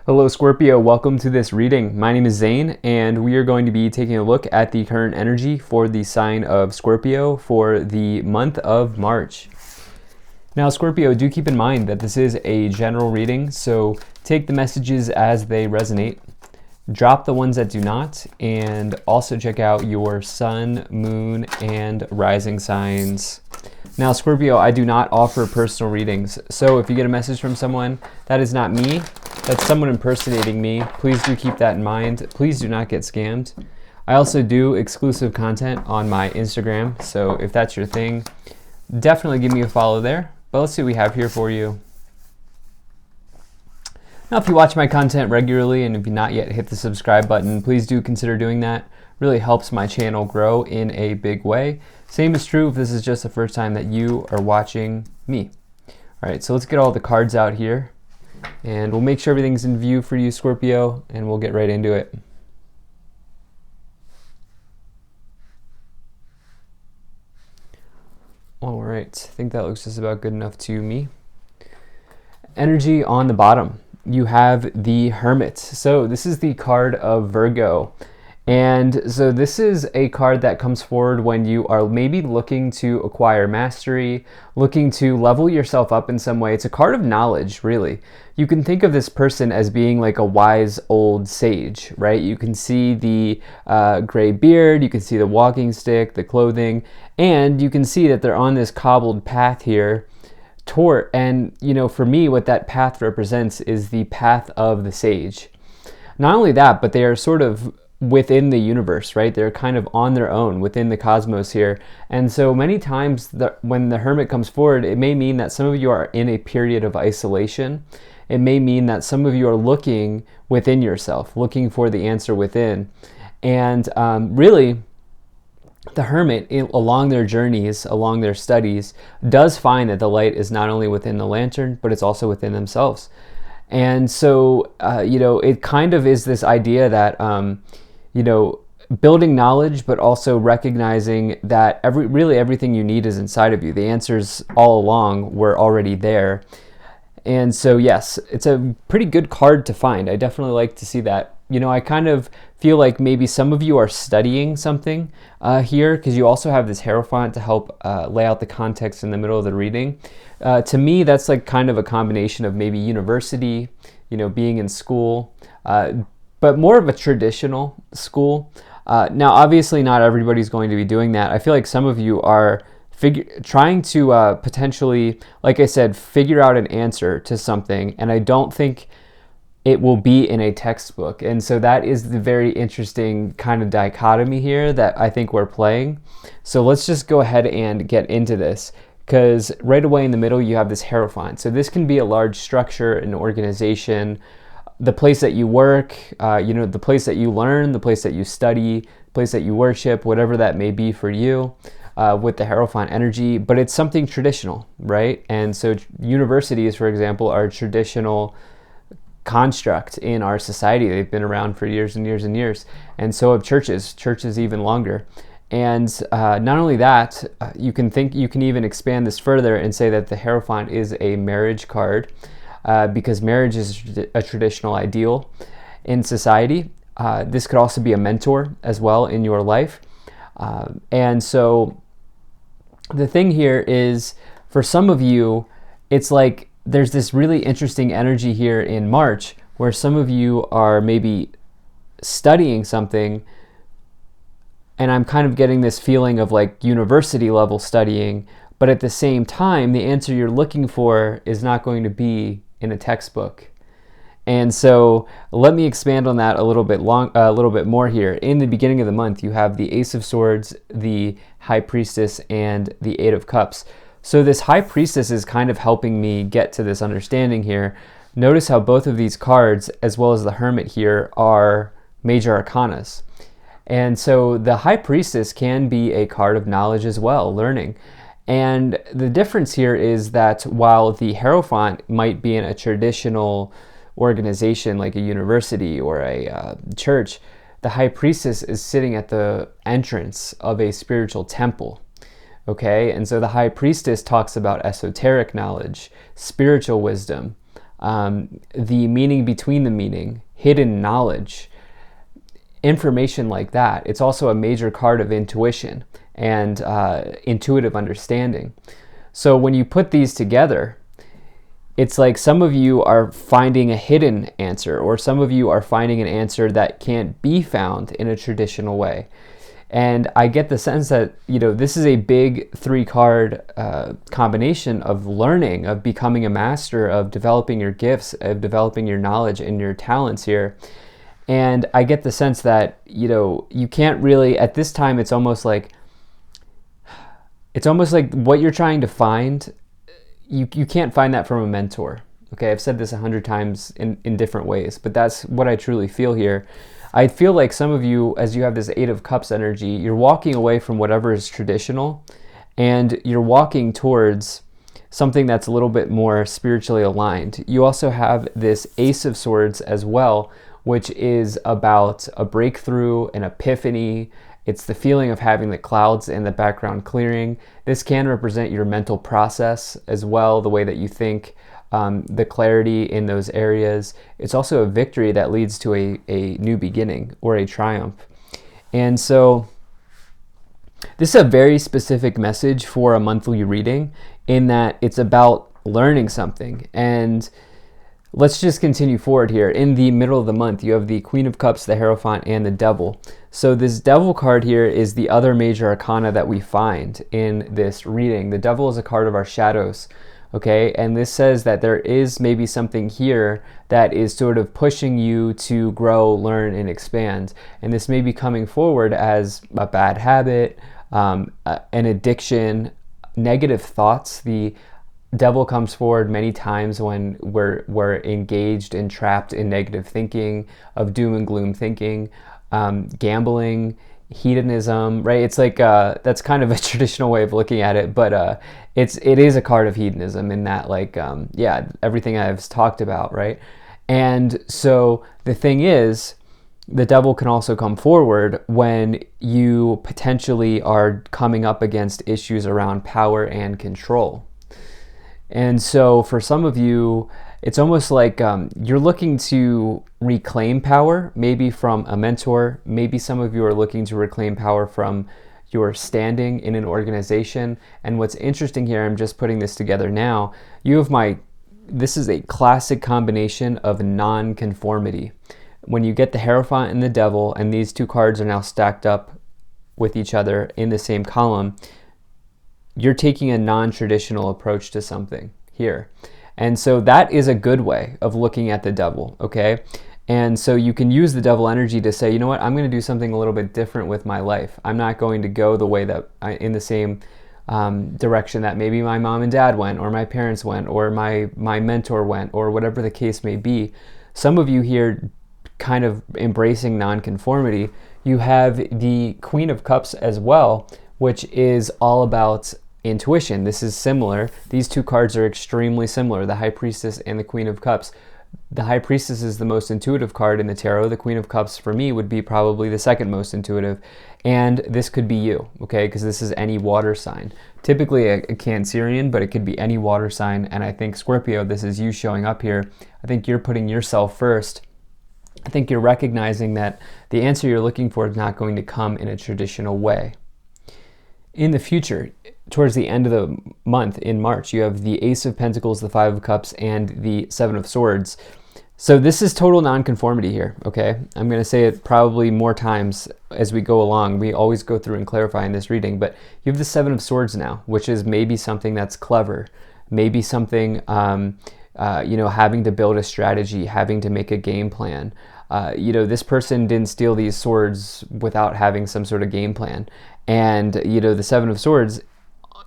Hello Scorpio, welcome to this reading. My name is Zane and we are going to be taking a look at the current energy for the sign of Scorpio for the month of March. Now Scorpio, do keep in mind that this is a general reading, so take the messages as they resonate, drop the ones that do not, and also check out your sun, moon, and rising signs. Now Scorpio, I do not offer personal readings, so if you get a message from someone, that is not me. That's someone impersonating me. Please do keep that in mind. Please do not get scammed. I also do exclusive content on my Instagram, so if that's your thing, definitely give me a follow there. But let's see what we have here for you. Now, if you watch my content regularly and if you've not yet hit the subscribe button, please do consider doing that. Really helps my channel grow in a big way. Same is true if this is just the first time that you are watching me. All right, so let's get all the cards out here. And we'll make sure everything's in view for you, Scorpio, and we'll get right into it. All right, I think that looks just about good enough to me. Energy on the bottom, you have the Hermit. So this is the card of Virgo. And so this is a card that comes forward when you are maybe looking to acquire mastery, looking to level yourself up in some way. It's a card of knowledge, really. You can think of this person as being like a wise old sage, right? You can see the gray beard, you can see the walking stick, the clothing, and you can see that they're on this cobbled path here. And, you know, for me, what that path represents is the path of the sage. Not only that, but they are sort of within the universe, right? They're kind of on their own within the cosmos here. And so many times when the Hermit comes forward, it may mean that some of you are in a period of isolation. It may mean that some of you are looking within yourself, looking for the answer within. And really, the Hermit, along their journeys, along their studies, does find that the light is not only within the lantern, but it's also within themselves. And so, you know, it kind of is this idea that, you know, building knowledge, but also recognizing that really everything you need is inside of you. The answers all along were already there. And so, yes, it's a pretty good card to find. I definitely like to see that. You know, I kind of feel like maybe some of you are studying something here, because you also have this Hierophant to help lay out the context in the middle of the reading. To me, that's like kind of a combination of maybe university, you know, being in school, but more of a traditional school. Now, obviously, not everybody's going to be doing that. I feel like some of you are trying to potentially, like I said, figure out an answer to something, and I don't think it will be in a textbook. And so that is the very interesting kind of dichotomy here that I think we're playing. So let's just go ahead and get into this, because right away in the middle you have this Hierophant. So this can be a large structure, an organization, the place that you work, you know, the place that you learn, the place that you study, the place that you worship, whatever that may be for you. With the Hierophant energy, but it's something traditional, right? And so universities, for example, are a traditional construct in our society. They've been around for years and years and years. And so have churches even longer. And not only that, you can even expand this further and say that the Hierophant is a marriage card, because marriage is a traditional ideal in society. This could also be a mentor as well in your life. And so the thing here is, for some of you, it's like there's this really interesting energy here in March where some of you are maybe studying something, and I'm kind of getting this feeling of like university level studying, but at the same time, the answer you're looking for is not going to be in a textbook. And so let me expand on that a little bit more here. In the beginning of the month, you have the Ace of Swords, the High Priestess, and the Eight of Cups. So this High Priestess is kind of helping me get to this understanding here. Notice how both of these cards, as well as the Hermit here, are major arcanas. And so the High Priestess can be a card of knowledge as well, learning. And the difference here is that while the Hierophant might be in a traditional organization like a university or a church, the High Priestess is sitting at the entrance of a spiritual temple. Okay, and so the High Priestess talks about esoteric knowledge, spiritual wisdom, the meaning between the meaning, hidden knowledge, information like that. It's also a major card of intuition and intuitive understanding. So when you put these together, it's like some of you are finding a hidden answer, or some of you are finding an answer that can't be found in a traditional way. And I get the sense that, this is a big 3-card combination of learning, of becoming a master, of developing your gifts, of developing your knowledge and your talents here. And I get the sense that, you can't really, at this time, it's almost like what you're trying to find, you can't find that from a mentor. Okay, I've said this 100 times in different ways, but that's what I truly feel here. I feel like some of you, as you have this 8 of Cups energy, you're walking away from whatever is traditional, and you're walking towards something that's a little bit more spiritually aligned. You also have this Ace of Swords as well, which is about a breakthrough, an epiphany. It's the feeling of having the clouds in the background clearing. This can represent your mental process as well, the way that you think, the clarity in those areas. It's also a victory that leads to a new beginning or a triumph. And so this is a very specific message for a monthly reading, in that it's about learning something. And let's just continue forward here. In the middle of the month, you have the Queen of Cups, the Hierophant, and the Devil. So this Devil card here is the other major arcana that we find in this reading. The Devil is a card of our shadows, okay? And this says that there is maybe something here that is sort of pushing you to grow, learn, and expand. And this may be coming forward as a bad habit, an addiction, negative thoughts. The Devil comes forward many times when we're engaged and trapped in negative thinking, of doom and gloom thinking, gambling, hedonism, right? It's like that's kind of a traditional way of looking at it, but it is a card of hedonism in that, like, everything I've talked about, right? And so the thing is, the Devil can also come forward when you potentially are coming up against issues around power and control. And so for some of you, it's almost like you're looking to reclaim power, maybe from a mentor. Maybe some of you are looking to reclaim power from your standing in an organization. And what's interesting here, I'm just putting this together now, this is a classic combination of non-conformity. When you get the Hierophant and the Devil, and these 2 cards are now stacked up with each other in the same column, you're taking a non-traditional approach to something here. And so that is a good way of looking at the Devil, okay? And so you can use the Devil energy to say, you know what, I'm going to do something a little bit different with my life. I'm not going to go the way that in the same direction that maybe my mom and dad went, or my parents went, or my mentor went, or whatever the case may be. Some of you here kind of embracing non-conformity. You have the Queen of Cups as well, which is all about intuition. This is similar. These 2 cards are extremely similar, the High Priestess and the Queen of Cups. The High Priestess is the most intuitive card in the tarot. The Queen of Cups, for me, would be probably the second most intuitive. And this could be you, okay? Because this is any water sign. Typically a Cancerian, but it could be any water sign. And I think, Scorpio, this is you showing up here. I think you're putting yourself first. I think you're recognizing that the answer you're looking for is not going to come in a traditional way. In the future, towards the end of the month, in March, you have the Ace of Pentacles, the 5 of Cups, and the 7 of Swords. So this is total nonconformity here, okay? I'm going to say it probably more times as we go along. We always go through and clarify in this reading, but you have the 7 of Swords now, which is maybe something that's clever, maybe something, having to build a strategy, having to make a game plan. This person didn't steal these swords without having some sort of game plan. And, the 7 of Swords,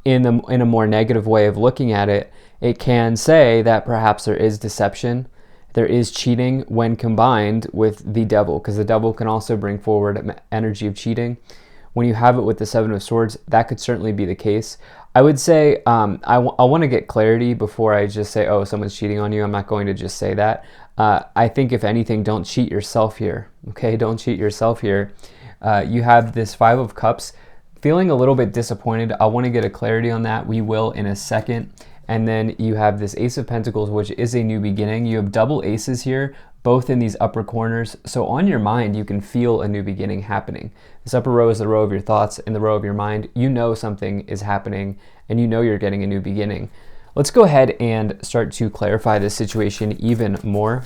in a more negative way of looking at it, it can say that perhaps there is deception, there is cheating when combined with the Devil, because the Devil can also bring forward energy of cheating. When you have it with the 7 of Swords, that could certainly be the case. I would say I want to get clarity before I just say, oh, someone's cheating on you. I'm not going to just say that. I think, if anything, don't cheat yourself here, okay? Don't cheat yourself here. You have this 5 of Cups, feeling a little bit disappointed. I want to get a clarity on that. We will in a second. And then you have this Ace of Pentacles, which is a new beginning. You have double aces here, both in these upper corners. So on your mind, you can feel a new beginning happening. This upper row is the row of your thoughts. In the row of your mind, you know something is happening and you know you're getting a new beginning. Let's go ahead and start to clarify this situation even more.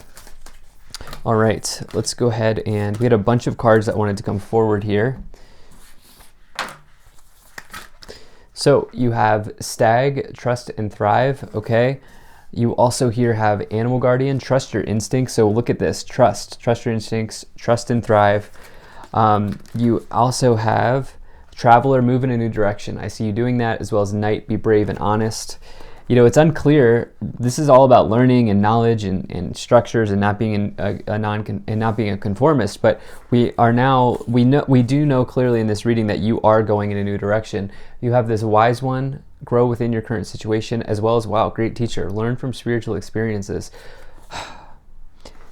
All right, let's go ahead, and we had a bunch of cards that wanted to come forward here. So you have Stag, Trust and Thrive, okay? You also here have Animal Guardian, Trust Your Instincts. So look at this, trust your instincts, trust and thrive. You also have Traveler, move in a new direction. I see you doing that, as well as Knight, be brave and honest. You know, it's unclear. This is all about learning and knowledge and structures and not being not being a conformist. But we do know clearly in this reading that you are going in a new direction. You have this Wise One, grow within your current situation, as well as, wow, great teacher, learn from spiritual experiences.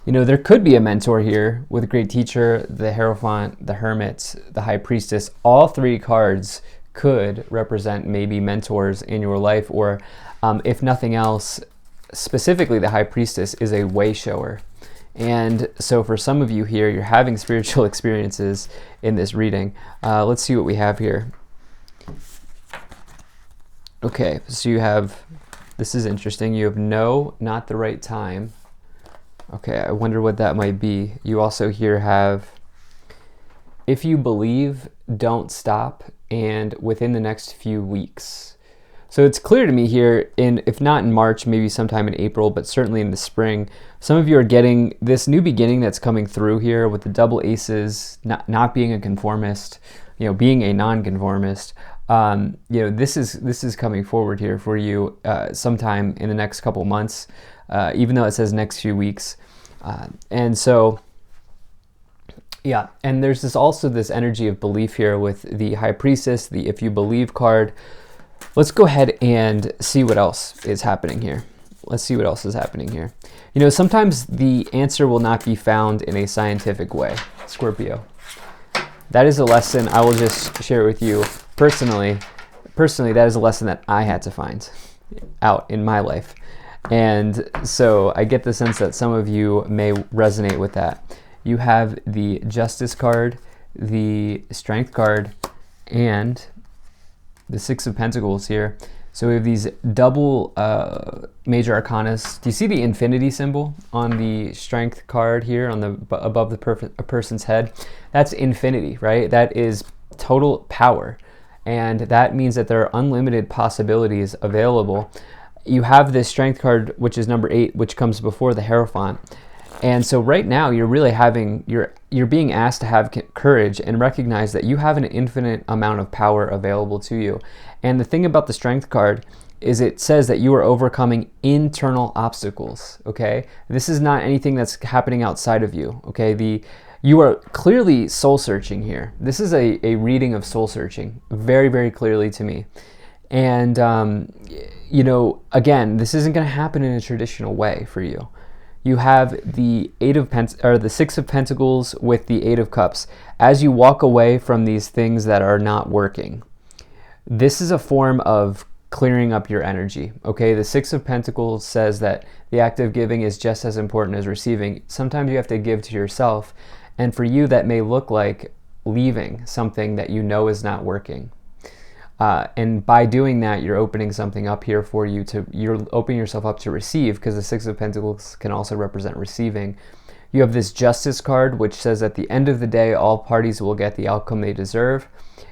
You know, there could be a mentor here with a great teacher, the Hierophant, the Hermit, the High Priestess. All three cards could represent maybe mentors in your life, or if nothing else, specifically the High Priestess is a way shower. And so for some of you here, you're having spiritual experiences in this reading. Let's see what we have here. Okay, so you have, this is interesting. You have no, not the right time. Okay, I wonder what that might be. You also here have, if you believe, don't stop, and within the next few weeks. So it's clear to me here, if not in March, maybe sometime in April, but certainly in the spring, some of you are getting this new beginning that's coming through here with the double aces, not being a conformist, you know, being a non-conformist. You know, this is coming forward here for you sometime in the next couple months, even though it says next few weeks. And so, yeah, and there's also this energy of belief here with the High Priestess, the If You Believe card. Let's go ahead and see what else is happening here. Let's see what else is happening here. You know, sometimes the answer will not be found in a scientific way, Scorpio. That is a lesson I will just share with you personally. Personally, that is a lesson that I had to find out in my life. And so I get the sense that some of you may resonate with that. You have the Justice card, the Strength card, and the Six of Pentacles here. So we have these double major arcanas. Do you see the infinity symbol on the Strength card here on the above a person's head? That's infinity, right? That is total power. And that means that there are unlimited possibilities available. You have this Strength card, which is number 8, which comes before the Hierophant. And so right now you're really you're being asked to have courage and recognize that you have an infinite amount of power available to you. And the thing about the Strength card is it says that you are overcoming internal obstacles, okay? This is not anything that's happening outside of you, okay? You are clearly soul searching here. This is a reading of soul searching, very, very clearly to me. And, you know, again, this isn't going to happen in a traditional way for you. You have the the Six of Pentacles with the Eight of Cups. As you walk away from these things that are not working, this is a form of clearing up your energy, okay? The Six of Pentacles says that the act of giving is just as important as receiving. Sometimes you have to give to yourself, and for you that may look like leaving something that you know is not working. And by doing that, you're opening something up here for you you're opening yourself up to receive, because the Six of Pentacles can also represent receiving. You have this Justice card, which says at the end of the day, all parties will get the outcome they deserve.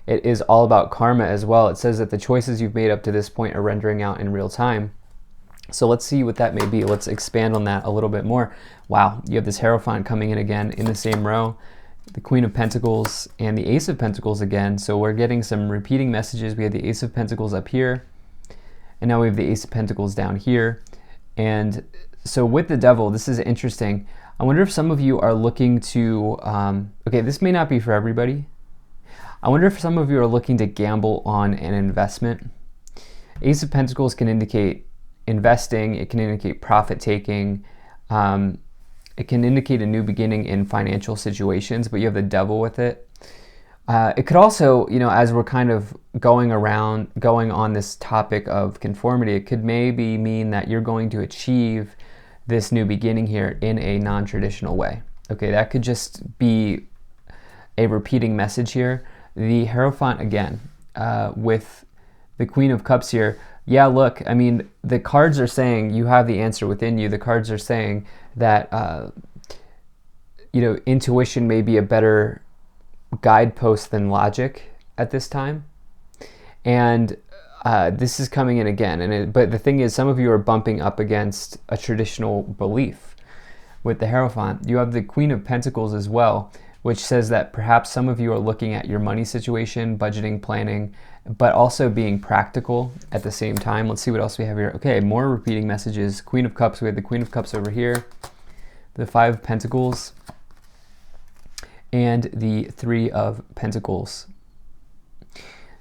It is all about karma as well. It says that the choices you've made up to this point are rendering out in real time. So let's see what that may be. Let's expand on that a little bit more. Wow, you have this Hierophant coming in again in the same row. The Queen of Pentacles and the Ace of Pentacles again. So we're getting some repeating messages. We had the Ace of Pentacles up here, and now we have the Ace of Pentacles down here. And so with the Devil, this is interesting. I wonder if some of you are looking to, okay, this may not be for everybody. I wonder if some of you are looking to gamble on an investment. Ace of Pentacles can indicate investing. It can indicate profit taking. It can indicate a new beginning in financial situations, but you have the Devil with it. It could also, as we're kind of going on this topic of conformity, it could maybe mean that you're going to achieve this new beginning here in a non-traditional way. Okay, that could just be a repeating message here. The Hierophant again, with the Queen of Cups here. Yeah, look, I mean, the cards are saying you have the answer within you. The cards are saying that, intuition may be a better guidepost than logic at this time. And this is coming in again. But the thing is, some of you are bumping up against a traditional belief. With the Hierophant, you have the Queen of Pentacles as well, which says that perhaps some of you are looking at your money situation, budgeting, planning, but also being practical at the same time. Let's see what else we have here. Okay, more repeating messages. Queen of Cups, we have the Queen of Cups over here, the Five of Pentacles, and the Three of Pentacles.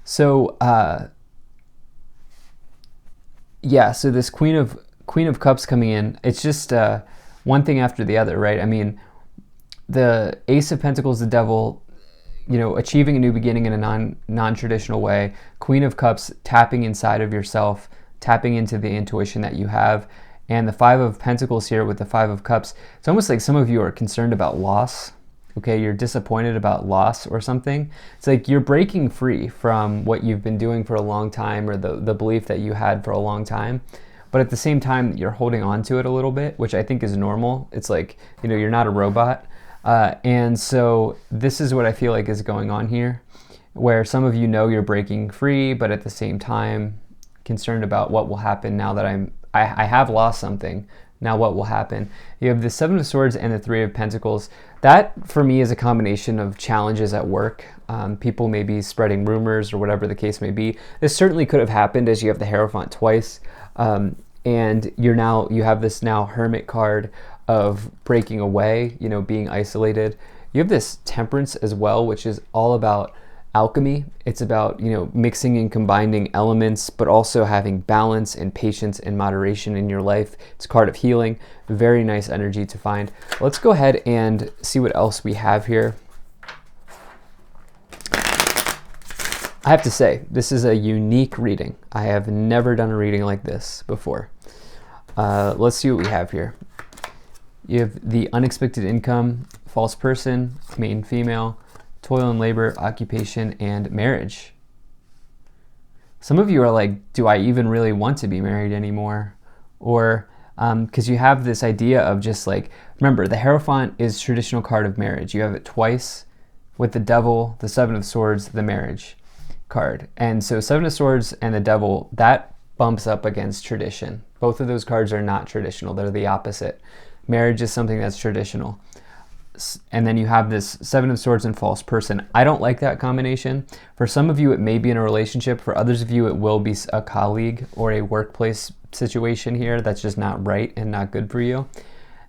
So, so this Queen of Cups coming in, it's just one thing after the other, right? I mean, the Ace of Pentacles, the Devil, achieving a new beginning in a non-traditional way. Queen of Cups, tapping inside of yourself, tapping into the intuition that you have. And the Five of Pentacles here with the Five of Cups, it's almost like some of you are concerned about loss. Okay, you're disappointed about loss or something. It's like you're breaking free from what you've been doing for a long time, or the belief that you had for a long time. But at the same time, you're holding on to it a little bit, which I think is normal. It's like, you're not a robot. And so this is what I feel like is going on here, where some of you know you're breaking free, but at the same time concerned about what will happen now that I have lost something. Now what will happen? You have the Seven of Swords and the Three of Pentacles. That for me is a combination of challenges at work. People may be spreading rumors or whatever the case may be. This certainly could have happened as you have the Hierophant twice. And you have this now Hermit card of breaking away, being isolated. You have this Temperance as well, which is all about alchemy. It's about, mixing and combining elements, but also having balance and patience and moderation in your life. It's a card of healing. Very nice energy to find. Let's go ahead and see what else we have here. I have to say, this is a unique reading. I have never done a reading like this before. Let's see what we have here. You have the Unexpected Income, False Person, Main Female, Toil and Labor, Occupation, and Marriage. Some of you are like, do I even really want to be married anymore? Or because you have this idea of just like, remember, the Hierophant is traditional card of marriage. You have it twice with the Devil, the Seven of Swords, the Marriage card. And so Seven of Swords and the Devil, that bumps up against tradition. Both of those cards are not traditional. They're the opposite. Marriage is something that's traditional. And then you have this Seven of Swords and False Person. I don't like that combination. For some of you, it may be in a relationship. For others of you, it will be a colleague or a workplace situation here that's just not right and not good for you.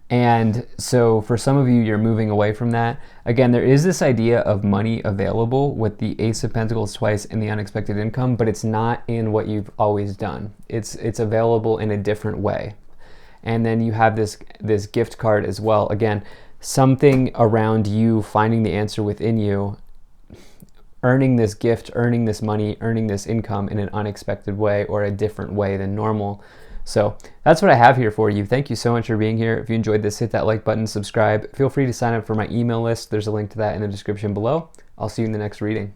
And so for some of you, you're moving away from that. Again, there is this idea of money available with the Ace of Pentacles twice and the Unexpected Income, but it's not in what you've always done. It's available in a different way. And then you have this gift card as well. Again, something around you finding the answer within you, earning this gift, earning this money, earning this income in an unexpected way or a different way than normal. So that's what I have here for you. Thank you so much for being here. If you enjoyed this, hit that like button, subscribe. Feel free to sign up for my email list. There's a link to that in the description below. I'll see you in the next reading.